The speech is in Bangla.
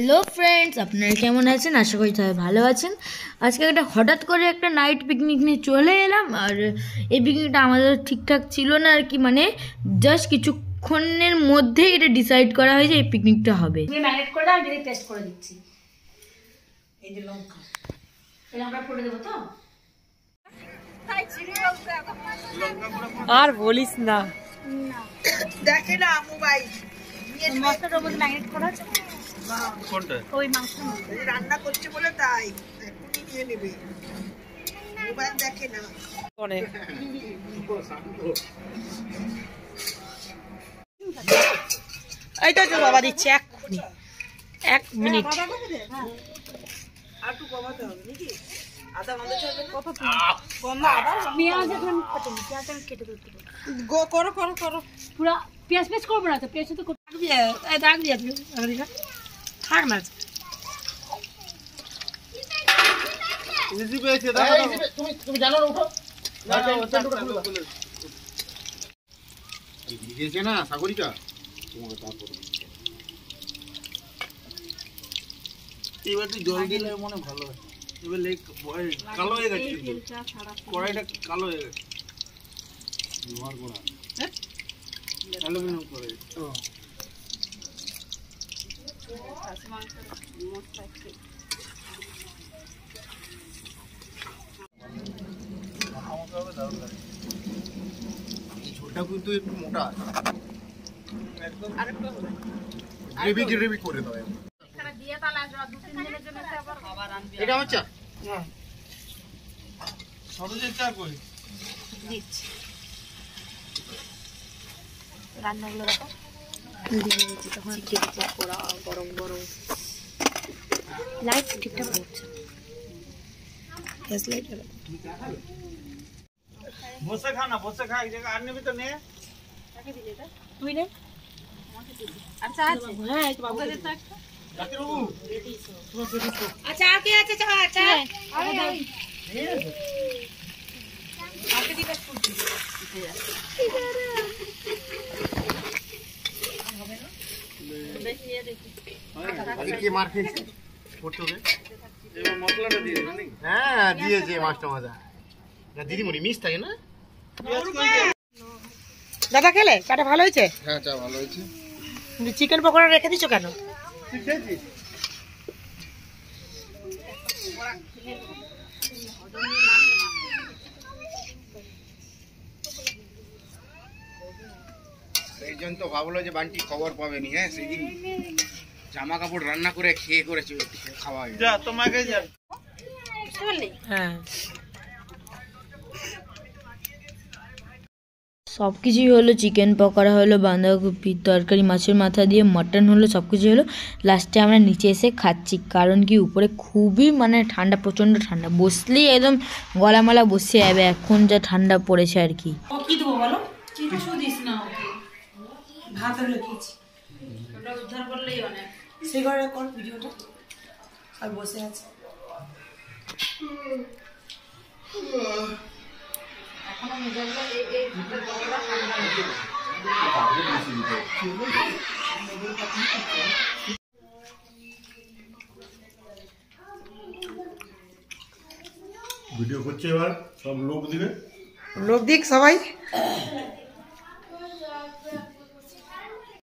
হ্যালো ফ্রেন্ডস, আপনারা কেমন আছেন? আশা করি সবাই ভালো আছেন। আজকে হঠাৎ করে একটা নাইট পিকনিক নিয়ে চলে এলাম। আর এই পিকনিকটা আমাদের ঠিকঠাক ছিল না আর কি, মানে জাস্ট কিছুক্ষণের মধ্যেই এটা ডিসাইড করা হয়েছে এই পিকনিকটা হবে। ম্যারিনেট করে আমি যদি টেস্ট করে দিচ্ছি। এই যে লঙ্কা, এই লঙ্কা পড়ে দেবো তো। আর বলিস না, দেখে না মোবাইল মশলাটার মধ্যে ম্যারিনেট করা আছে। কোনটা? ওই মাংসের মধ্যে রান্না করছে বলে তাই এখনই নিয়ে নেবে, মোবাইল দেখে না। এইটা তো বাবা দিচ্ছে এক্ষুনি, 1 মিনিট। আর একটু কমাতে হবে নাকি? আদা গন্ধ ছাড়বে কত? পেঁয়াজ এখন কেটে নিই, পেঁয়াজ আমি কেটে দিতে করো করো করো। পুরো পেঁয়াজ পেস্ট করবো না তো, পেঁয়াজ তো দাগ দিয়ে থাক না। তুমি জানো না, উঠো লিখেছে না সাগরিকা, তোমাকে তারপর এবার জল দিলে মনে ভালো হয়। এবার কালো হয়ে গেছে, কড়াইটা কালো হয়ে গেছে। লোহার কড়া, অ্যালুমিনিয়াম কড়াই। ঝোলটা কিন্তু একটু মোটা, গ্রেভি গ্রেভি করে দাও। এটা আমার চা, সরোজের চা কই দিচ্ছি। রান্নাগুলো দেখো, গরম গরম লাইট ঠিকঠাক হচ্ছে। বসে খা না, বসে খা, এক জায়গায় আর নিবি তো নে। তুই নে। আচ্ছা আছে, হ্যাঁ এই তো বাবু দে তো একটা। ডাক্তারবাবু, আচ্ছা আর কি আছে? চা চা আরে দাও। আকে দিকে ফুটছে। আগে কি মার খেয়েছে করতে হবে, এবার মশলাটা দিয়ে দিবেন নাকি? হ্যাঁ দিয়েছে, মাছটা মজা। না দিদিমণি মিস থাকে না। দাদা খেলে চাটা ভালো হয়েছে? হ্যাঁ চা ভালো হয়েছে। চিকেন পকোড়া রেখে দিছো কেন? ঠিক আছে। এই জন্য তো ভাবলো যে বান্টি খবর পাবেনি। হ্যাঁ সেদিন জামা কাপড় রান্না করে খেয়ে করেছে, খাওয়া হয়ে যা তোমাকে যা। হ্যাঁ, সব কিছুই হলো। চিকেন পকোড়া হলো, বাঁধাকপির তরকারি, মাছের মাথা দিয়ে মটন হলো, সব কিছুই হলো। লাস্টে আমরা নিচে এসে খাচ্ছি, কারণ কি উপরে খুবই মানে ঠান্ডা, প্রচণ্ড ঠান্ডা, বসলেই একদম গলামালা বসে যাবে, এখন যা ঠান্ডা পড়েছে আর কি। কি দেবো বলো? কিছু দিস না ওকে, ভাত রেখেছি, ওটা উদ্ধার করলেই অনেক। সেই ঘরে কর ভিডিওটা, আর বসে আছে। এখনো মেজাজটা এই গরমটা ঠান্ডা হচ্ছে। ভিডিও করছে, এবার সব লোক দিবে, লোক দিক সবাই।